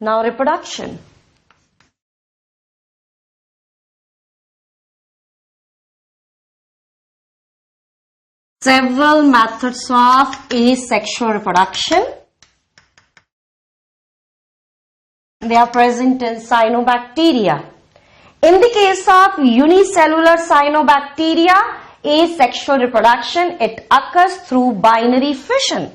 Now reproduction. Several methods of asexual reproduction. They are present in cyanobacteria. In the case of unicellular cyanobacteria, asexual reproduction, it occurs through binary fission.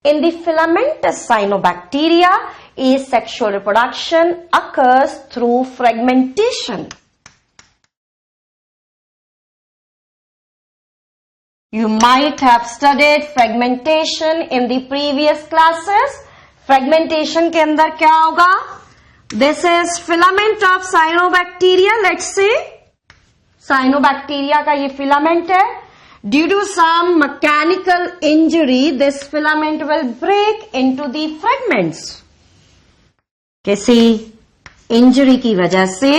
In the filamentous cyanobacteria, asexual reproduction occurs through fragmentation. You might have studied fragmentation in the previous classes. Fragmentation के अंदर क्या होगा? This is filament of cyanobacteria. Let's say cyanobacteria का ये filament है. Due to some mechanical injury, this filament will break into the fragments. किसी injury की वजह से,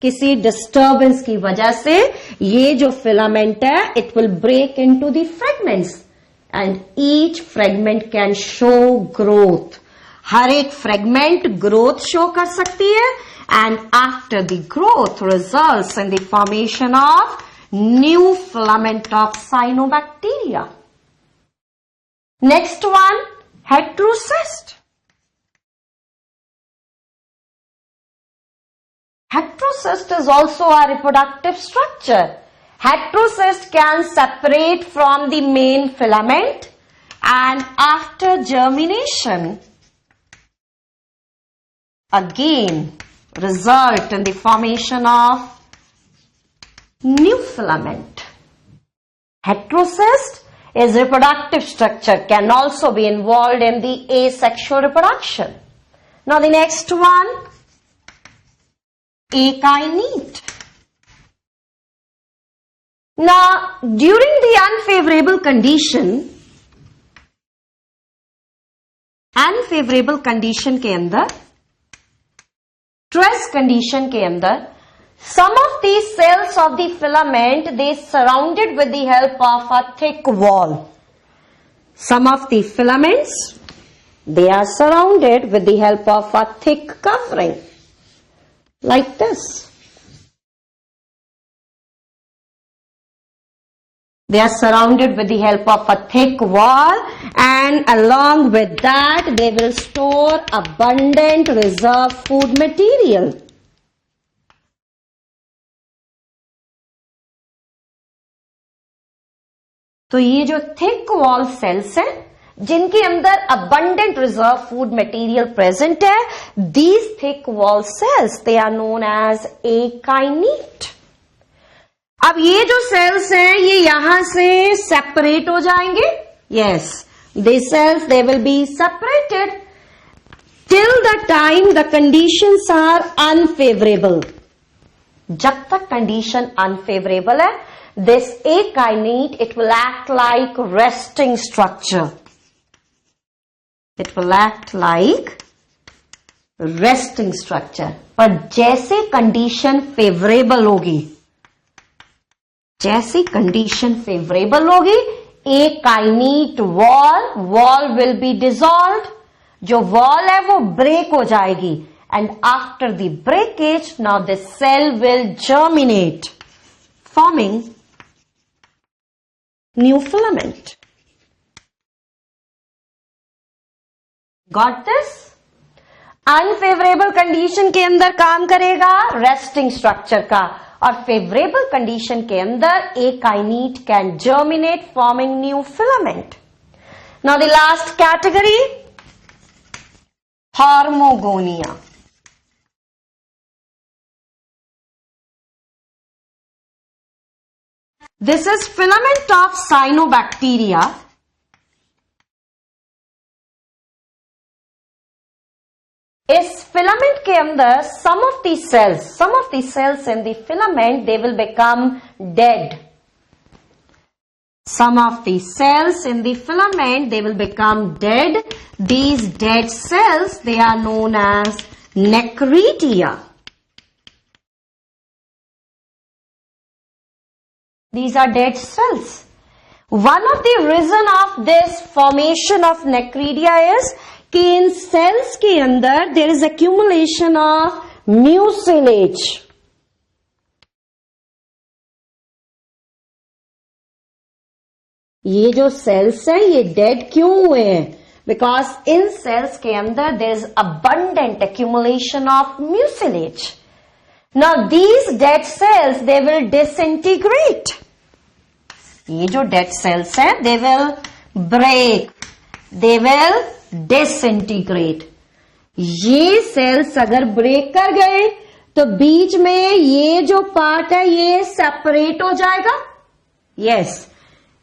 किसी डिस्टर्बेंस की वजह से ये जो फिलामेंट है, it will break into the fragments and each fragment can show growth. हर एक फ्रेगमेंट ग्रोथ शो कर सकती है and after the growth results in the formation of new filament of cyanobacteria. Next one, heterocyst. Heterocyst is also a reproductive structure. Heterocyst can separate from the main filament and after germination again result in the formation of new filament. Heterocyst is reproductive structure, can also be involved in the asexual reproduction. Now the next one, akinete. Now, during the unfavorable condition के अंदर, stress condition के अंदर, some of these cells of the filament, they surrounded with the help of a thick wall. Some of the filaments, they are surrounded with the help of a thick covering. Like this. They are surrounded with the help of a thick wall and along with that they will store abundant reserve food material. तो ये जो thick wall cells हैं जिनके अंदर abundant reserve food material present है, these thick wall cells, they are known as akinete. अब ये जो cells हैं, ये यहां से separate हो जाएंगे. Yes, these cells, they will be separated till the time the conditions are unfavorable. जब तक condition unfavorable है, this akinete, it will act like resting structure. It will act like resting structure. पर जैसे condition favourable होगी, जैसी condition favourable होगी, akinete wall will be dissolved. जो wall है वो ब्रेक हो जाएगी and after the breakage, now the cell will germinate, forming new filament. Got this? Unfavourable condition के अंदर काम करेगा रेस्टिंग स्ट्रक्चर का और फेवरेबल कंडीशन के अंदर akinete can germinate forming new filament. Now the last category, hormogonia. This is filament of cyanobacteria. इस filament के अंदर some of the cells in the filament, they will become dead. Some of the cells in the filament, they will become dead. These dead cells, they are known as necretia. These are dead cells. One of the reason of this formation of necridia is कि इन cells के अंदर there is accumulation of mucilage. ये जो cells हैं ये dead क्यों हुए हैं? Because इन cells के अंदर there is abundant accumulation of mucilage. Now these dead cells they will disintegrate. ये जो dead cells हैं they will break, they will disintegrate. ये cells अगर break कर गए तो बीच में ये जो part है ये separate हो जाएगा. Yes,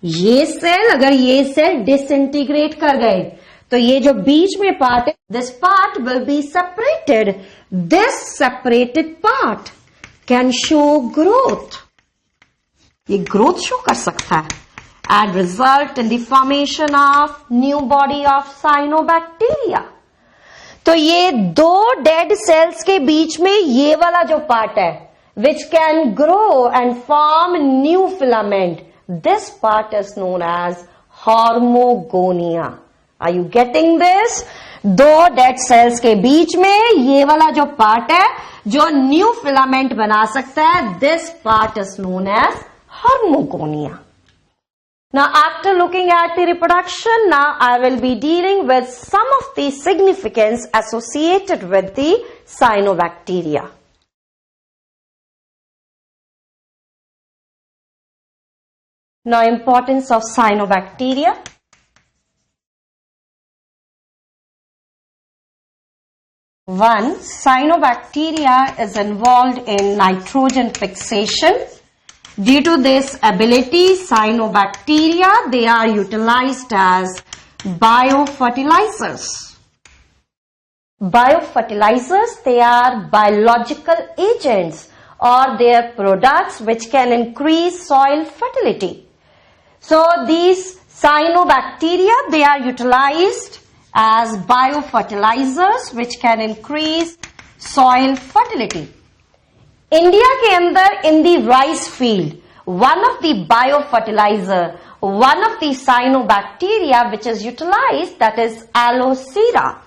ये cell अगर ये cell disintegrate कर गए तो ये जो बीच में part है this part will be separated. This separated part can show growth. ये growth show कर सकता है and result in the formation of new body of cyanobacteria. तो ये दो dead cells के बीच में ये वाला जो part है which can grow and form new filament, this part is known as hormogonia. Are you getting this? दो dead cells के बीच में ये वाला जो part है जो new filament बना सकता है, this part is known as hormogonia. Now after looking at the reproduction, now I will be dealing with some of the significance associated with the cyanobacteria. Now importance of cyanobacteria. One, cyanobacteria is involved in nitrogen fixation. Due to this ability, cyanobacteria, they are utilized as biofertilizers. Biofertilizers, they are biological agents or their products which can increase soil fertility. So these cyanobacteria, they are utilized as biofertilizers which can increase soil fertility. India के अंदर in the rice field, one of the biofertilizer, one of the cyanobacteria which is utilized, that is aloe vera.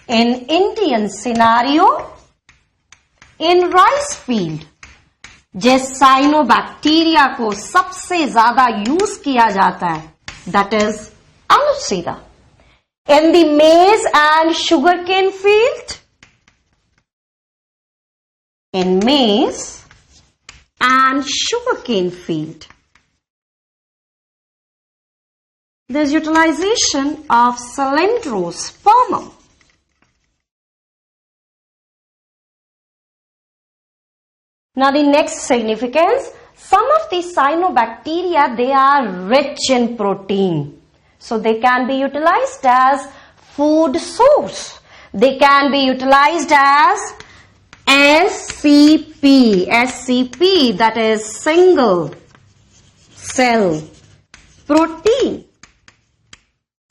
In Indian scenario, in rice field, जिस cyanobacteria को सबसे ज्यादा use किया जाता है, that is aloe vera. In the maize and sugarcane field, in maize and sugarcane field, there is utilization of cylindrospermum. Now the next significance, some of the cyanobacteria, they are rich in protein. So they can be utilized as food source. They can be utilized as SCP, that is single cell protein.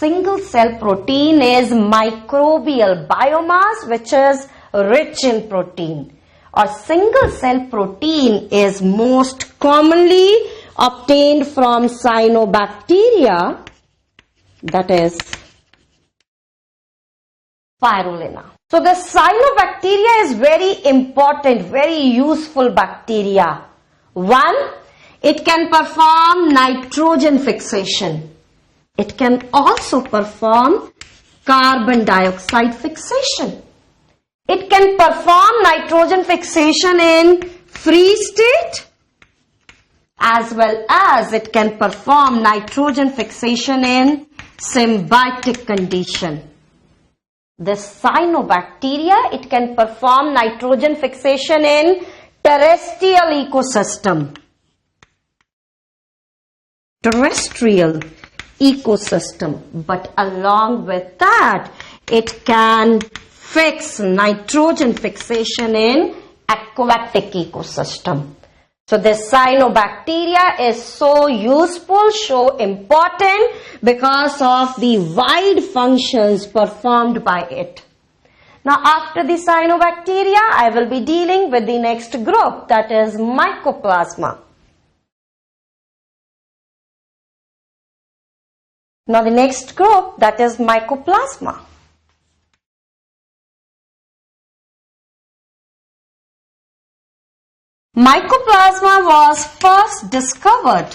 Single cell protein is microbial biomass which is rich in protein. Or single cell protein is most commonly obtained from cyanobacteria, that is spirulina. So the cyanobacteria is very important, very useful bacteria. One, it can perform nitrogen fixation. It can also perform carbon dioxide fixation. It can perform nitrogen fixation in free state as well as it can perform nitrogen fixation in symbiotic condition. The cyanobacteria, it can perform nitrogen fixation in terrestrial ecosystem. Terrestrial ecosystem. But along with that, it can fix nitrogen fixation in aquatic ecosystem. So this cyanobacteria is so useful, so important because of the wide functions performed by it. Now after the cyanobacteria, I will be dealing with the next group, that is mycoplasma. Now the next group, that is Mycoplasma. Mycoplasma was first discovered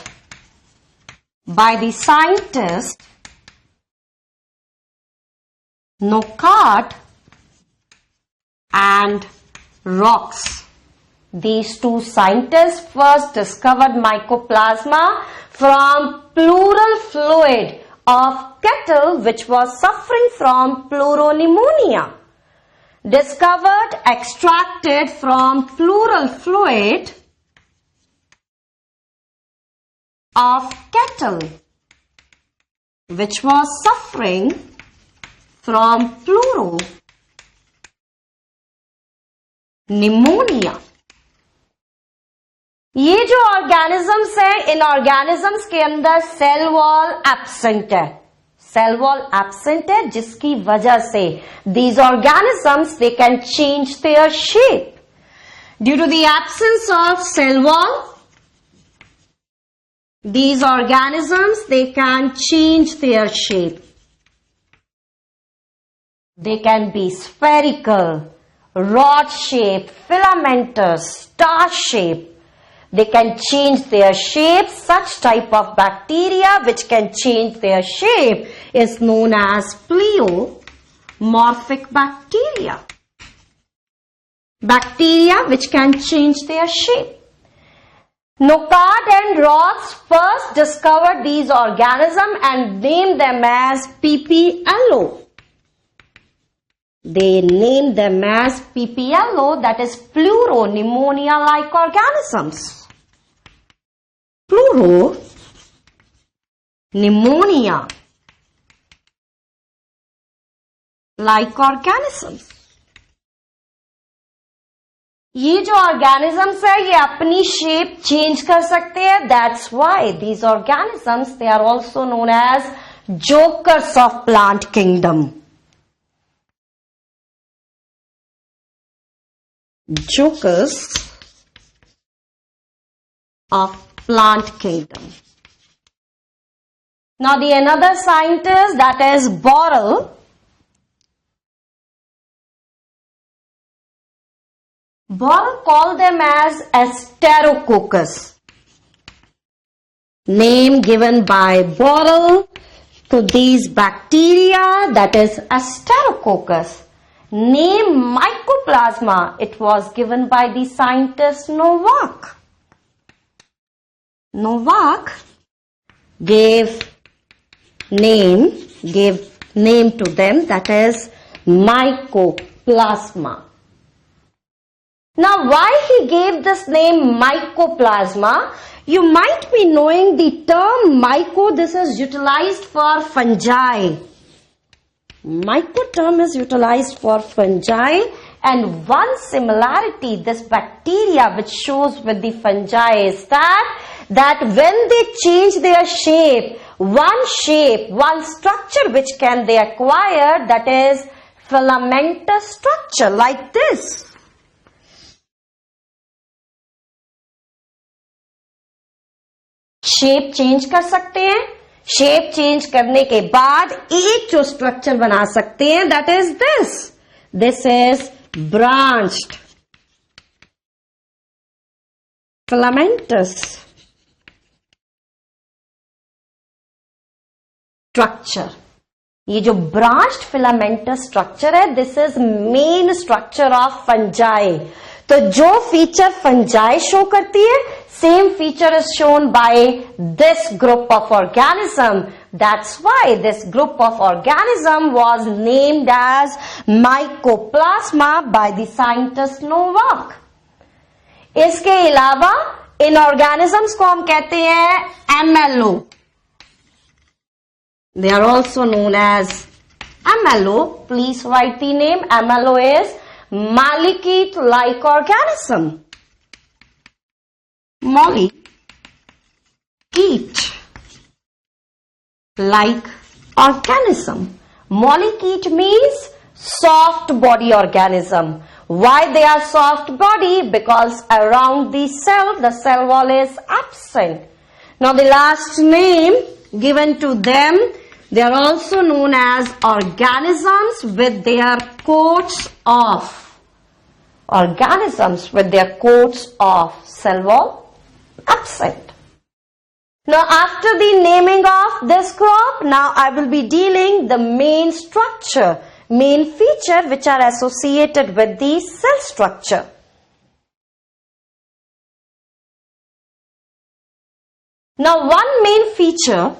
by the scientist Knockaert and Rox. These two scientists first discovered Mycoplasma from pleural fluid of cattle which was suffering from pleuropneumonia. Discovered extracted from pleural fluid of cattle which was suffering from pleuropneumonia. ये जो organisms है, इन organisms के अंदर cell wall absent है. Cell wall absent है जिसकी वजह से these organisms they can change their shape. Due to the absence of cell wall, these organisms they can change their shape. They can be spherical, rod shape, filamentous, star shape. They can change their shape. Such type of bacteria which can change their shape is known as pleomorphic bacteria. Bacteria which can change their shape. Knockaert and Rox first discovered these organisms and named them as PPLO. They named them as PPLO, that is pleuropneumonia-like organisms. Pleuropneumonia-like organisms. ये जो organisms है ये अपनी shape change कर सकते हैं. That's why these organisms they are also known as jokers of plant kingdom. Jokers of plant kingdom. Now the another scientist, that is Borel. Borel called them as Asterococcus. Name given by Borel to these bacteria, that is Asterococcus. Name Mycoplasma, it was given by the scientist Novak. Novak gave name to them, that is Mycoplasma. Now why he gave this name Mycoplasma? You might be knowing the term myco, this is utilized for fungi. Myco term is utilized for fungi, and one similarity this bacteria which shows with the fungi is that when they change their shape, one structure which can they acquire, that is filamentous structure like this. Shape change कर सकते हैं. Shape change करने के बाद एक जो structure बना सकते हैं, that is this is branched filamentous structure. ये जो ब्रांच्ड फिलामेंटस स्ट्रक्चर है, this is main structure of fungi. तो जो फीचर फंजाई शो करती है, same feature is shown by this group of organism. That's why this group of organism was named as Mycoplasma by the scientist Novak. इसके अलावा इन organisms को हम कहते हैं MLO. They are also known as MLO. Please write the name. MLO is Malachite-like organism. Malachite-like organism. Malachite means soft body organism. Why they are soft body? Because around the cell wall is absent. Now the last name given to them, They are also known as organisms with their coats of cell wall absent. Now after the naming of this crop, now I will be dealing the main structure, main feature which are associated with the cell structure. Now one main feature,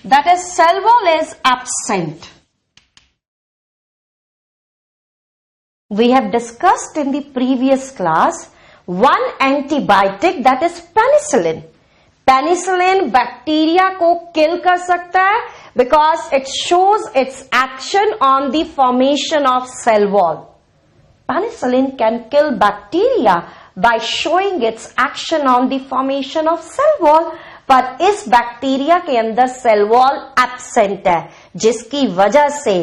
that is cell wall is absent. We have discussed in the previous class one antibiotic, that is penicillin. Penicillin bacteria को kill कर सकता है because it shows its action on the formation of cell wall. Penicillin can kill bacteria by showing its action on the formation of cell wall, पर इस bacteria के अंदर cell wall absent है, जिसकी वजह से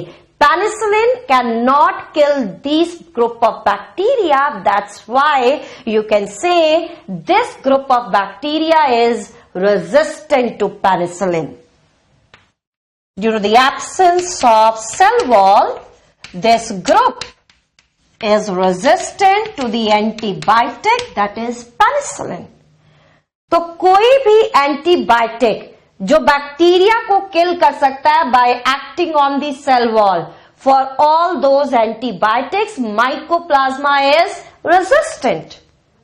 penicillin cannot kill this group of bacteria. That's why you can say this group of bacteria is resistant to penicillin. Due to the absence of cell wall, this group is resistant to the antibiotic, that is penicillin. तो कोई भी antibiotic जो bacteria को किल कर सकता है by acting on the cell wall, for all those antibiotics mycoplasma is resistant.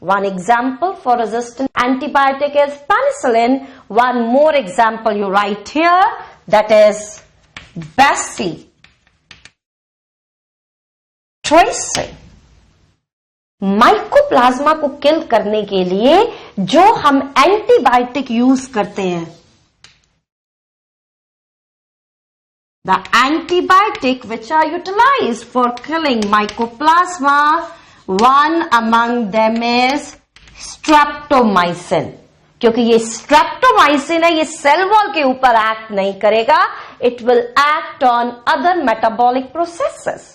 One example for resistant antibiotic is penicillin. One more example you write here, that is bacitracin. Mycoplasma को kill करने के लिए जो हम antibiotic use करते हैं, the antibiotic which are utilized for killing mycoplasma, one among them is streptomycin. क्योंकि ये स्ट्रेप्टोमाइसिन है, ये सेल वॉल के ऊपर एक्ट नहीं करेगा, it will act on other metabolic processes.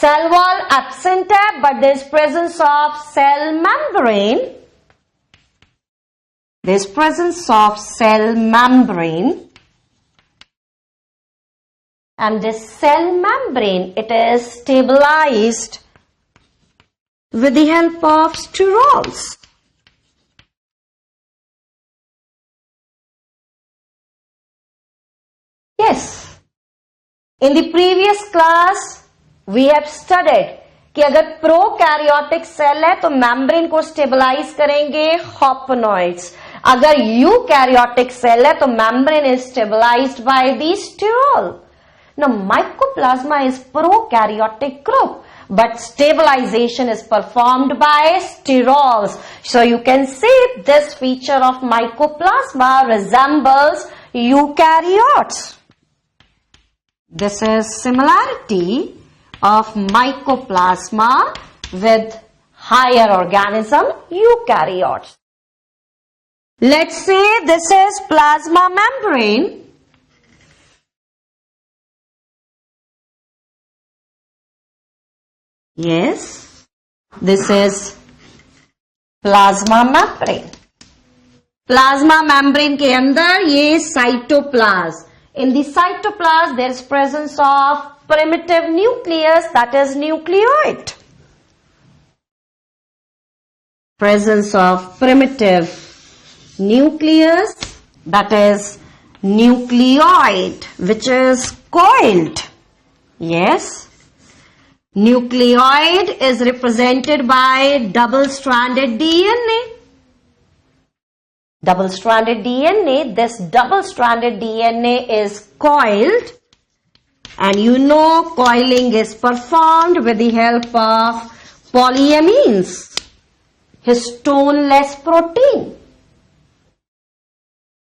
Cell wall absent है, but there is presence of cell membrane. There is presence of cell membrane, and this cell membrane, it is stabilized with the help of sterols. Yes, in the previous class we have studied कि अगर prokaryotic cell है तो membrane को stabilise करेंगे हॉप्नोइड्स. अगर eukaryotic cell है तो membrane is stabilized by the sterol. Now mycoplasma is prokaryotic group, but stabilization is performed by sterols. So you can see this feature of mycoplasma resembles eukaryotes. This is similarity of mycoplasma with higher organism eukaryotes. Let's say this is plasma membrane. Yes, this is plasma membrane. Plasma membrane के अंदर ये cytoplasm. In the cytoplasm there is presence of primitive nucleus, that is nucleoid. Presence of primitive nucleus, that is nucleoid, which is coiled. Yes. Nucleoid is represented by double-stranded DNA. Double-stranded DNA, this double-stranded DNA is coiled. And you know coiling is performed with the help of polyamines, histone-less protein.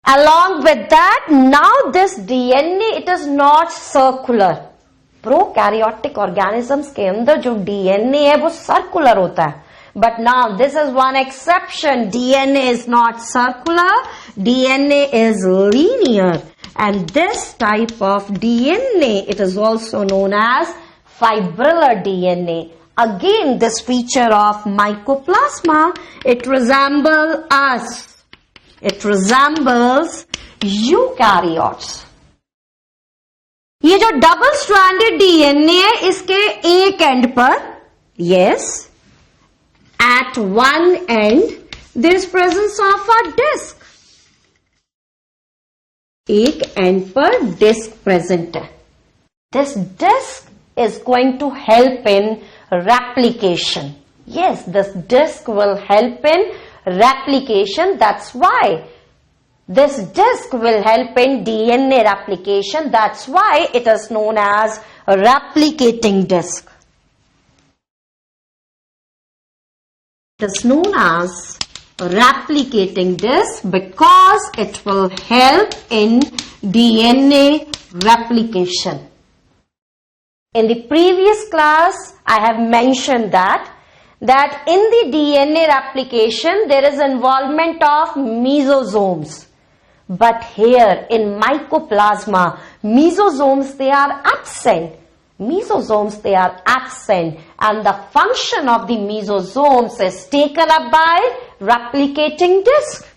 Along with that, now this DNA, it is not circular. Prokaryotic organisms के अंदर जो DNA है वो circular होता है. But now this is one exception. DNA is not circular. DNA is linear. And this type of DNA, it is also known as fibrillar DNA. Again, this feature of mycoplasma, it resembles us. It resembles eukaryotes. ये जो double stranded DNA है, इसके एक end पर, yes, at one end there is presence of a disc. एक end पर disc present है. This disc is going to help in replication. Yes, this disk will help in replication. That's why this disk will help in DNA replication. That's why it is known as a replicating disk. It is known as a replicating disk because it will help in DNA replication. In the previous class, I have mentioned that in the DNA replication, there is involvement of mesosomes. But here in mycoplasma, mesosomes, they are absent. Mesosomes, they are absent. And the function of the mesosomes is taken up by replicating disc.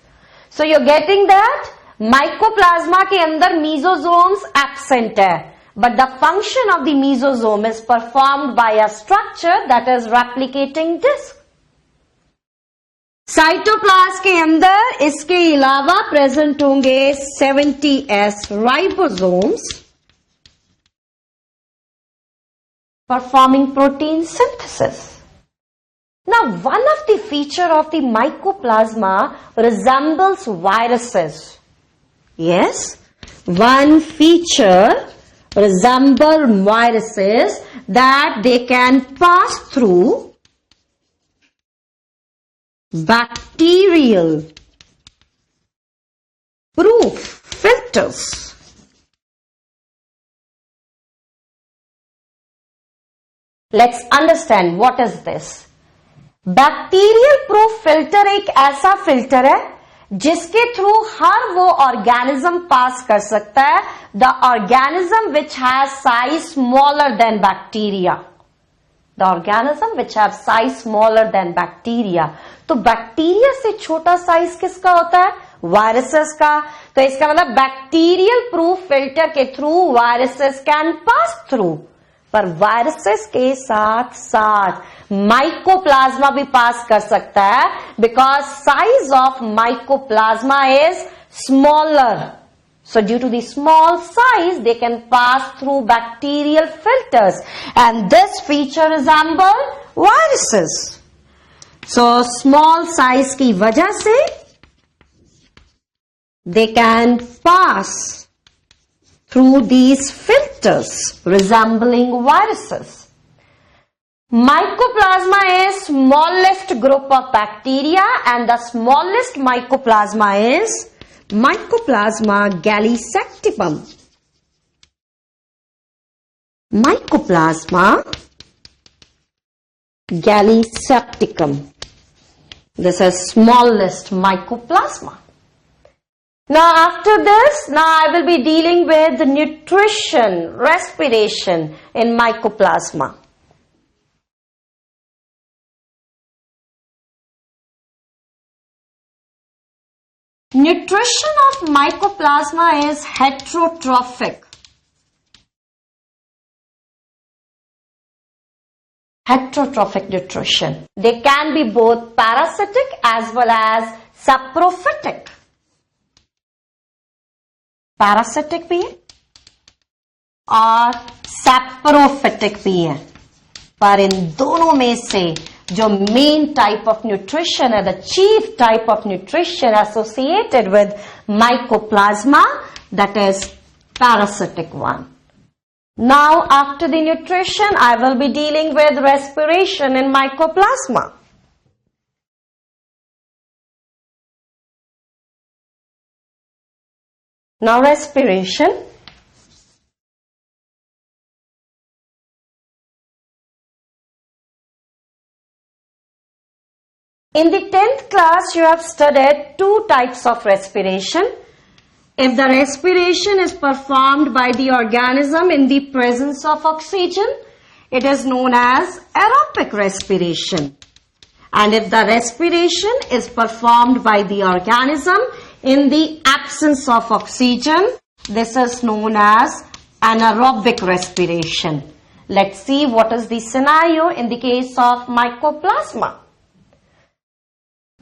So you're getting that? Mycoplasma के अंदर mesosomes absent है. But the function of the mesosome is performed by a structure that is replicating disc. Cytoplasm के अंदर इसके अलावा present होंगे 70S ribosomes performing protein synthesis. Now, one of the feature of the mycoplasma resembles viruses. Yes, one feature resemble viruses that they can pass through bacterial proof filters. Let's understand what is this. Bacterial proof filter एक ऐसा filter है जिसके through हर वो organism पास कर सकता है, the organism which has size smaller than bacteria. The organism which have size smaller than bacteria. तो bacteria से छोटा साइज किसका होता है? वायरसेस का. तो इसका मतलब बैक्टीरियल प्रूफ फिल्टर के through viruses can pass through. पर वायरसेस के साथ साथ माइकोप्लाज्मा भी पास कर सकता है because size of mycoplasma is smaller. So due to the small size, they can pass through bacterial filters, and this feature resemble viruses. So small size की वजह से they can pass through these filters resembling viruses. Mycoplasma is smallest group of bacteria, and the smallest mycoplasma is Mycoplasma gallisepticum. Mycoplasma gallisepticum. This is smallest mycoplasma. Now after this, I will be dealing with nutrition, respiration in mycoplasma. Nutrition of mycoplasma is heterotrophic. Heterotrophic nutrition. They can be both parasitic as well as saprophytic. Parasitic भी है और saprophytic भी है. पर इन दोनों में से जो मेन टाइप ऑफ न्यूट्रिशन है, the chief type of nutrition associated with mycoplasma, that is parasitic one. Now after the nutrition I will be dealing with respiration in mycoplasma. Now respiration. In the 10th class, you have studied two types of respiration. If the respiration is performed by the organism in the presence of oxygen, it is known as aerobic respiration. And if the respiration is performed by the organism in the absence of oxygen, this is known as anaerobic respiration. Let's see what is the scenario in the case of mycoplasma.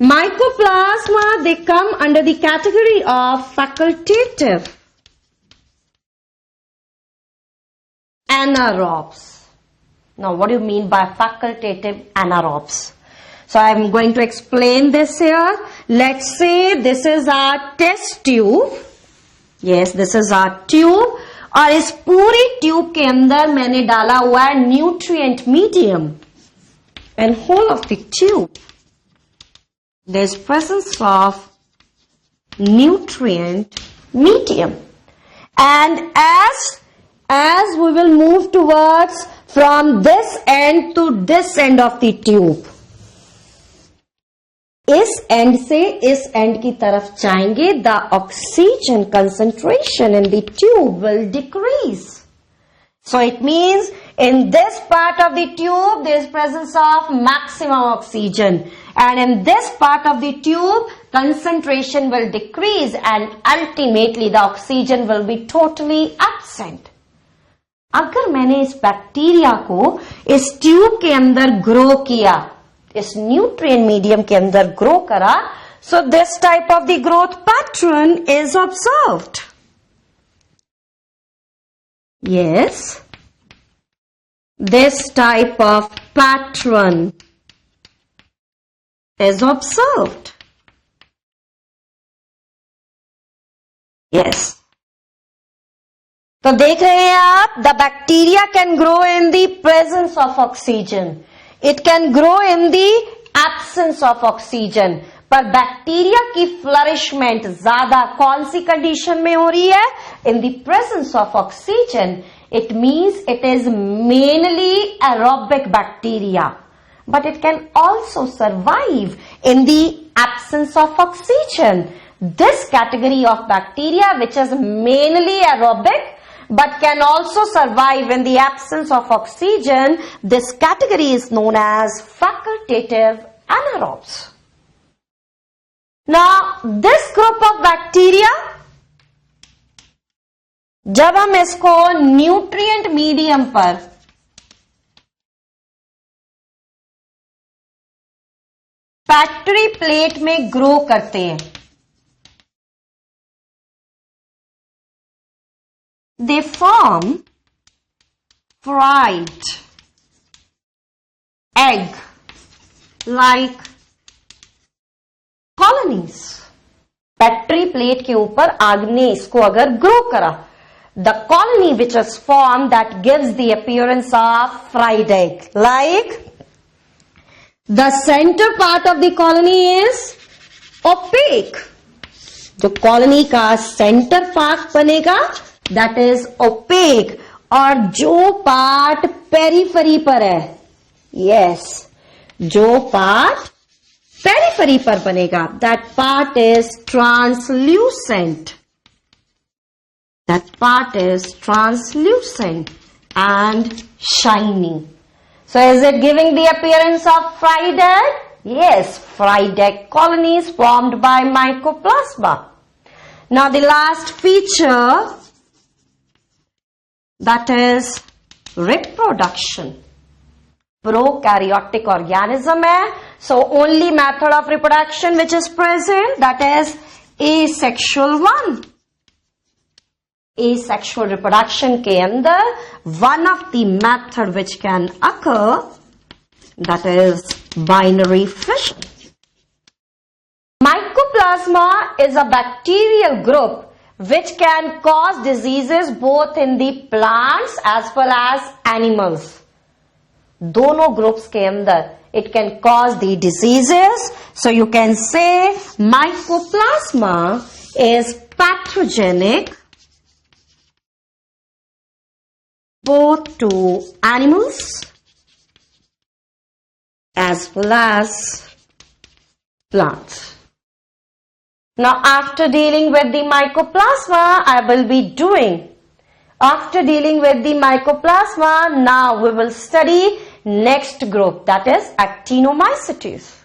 Mycoplasma, they come under the category of facultative anaerobes. Now, what do you mean by facultative anaerobes? So, I am going to explain this here. Let's say this is our test tube. Yes, this is our tube. और इस पूरी tube के अंदर मैंने डाला हुआ है nutrient medium and whole of the tube there is presence of nutrient medium and as we will move towards from this end to this end of the tube, इस एंड से इस एंड की तरफ जाएंगे, the oxygen concentration in the tube will decrease. So it means in this part of the tube there is presence of maximum oxygen, and in this part of the tube concentration will decrease and ultimately the oxygen will be totally absent. अगर मैंने इस bacteria को इस tube के अंदर grow किया, इस nutrient medium के अंदर ग्रो करा, so this type of the growth pattern is observed. Yes, this type of pattern is observed. Yes. तो देख रहे हैं आप, the bacteria can grow in the presence of oxygen, it can grow in the absence of oxygen. पर bacteria की flourishment ज्यादा कौन सी condition में हो रही है? In the presence of oxygen. It means it is mainly aerobic bacteria, but it can also survive in the absence of oxygen. This category of bacteria, which is mainly aerobic but can also survive in the absence of oxygen, this category is known as facultative anaerobes. Now, this group of bacteria, जब हम इसको nutrient medium पर factory plate में grow करते हैं, they form fried egg like colonies. Factory plate के ऊपर आग ने इसको अगर ग्रो करा, the colony which is formed that gives the appearance of fried egg, like the center part of the colony is opaque. जो कॉलोनी का centre part बनेगा that is opaque, और जो पार्ट पेरीफेरी पर है, yes, जो part periphery पर बनेगा, that part is translucent. That part is translucent and shiny. So is it giving the appearance of fried egg? Yes, fried egg colonies formed by mycoplasma. Now the last feature, that is reproduction. Prokaryotic organism hai, so only method of reproduction which is present, that is asexual one. Asexual reproduction के अंदर one of the method which can occur, that is binary fission. Mycoplasma is a bacterial group which can cause diseases both in the plants as well as animals. दोनों groups के अंदर it can cause the diseases. So you can say mycoplasma is pathogenic both to animals as well as plants. Now, after dealing with the mycoplasma, after dealing with the mycoplasma, now we will study next group, that is actinomycetes.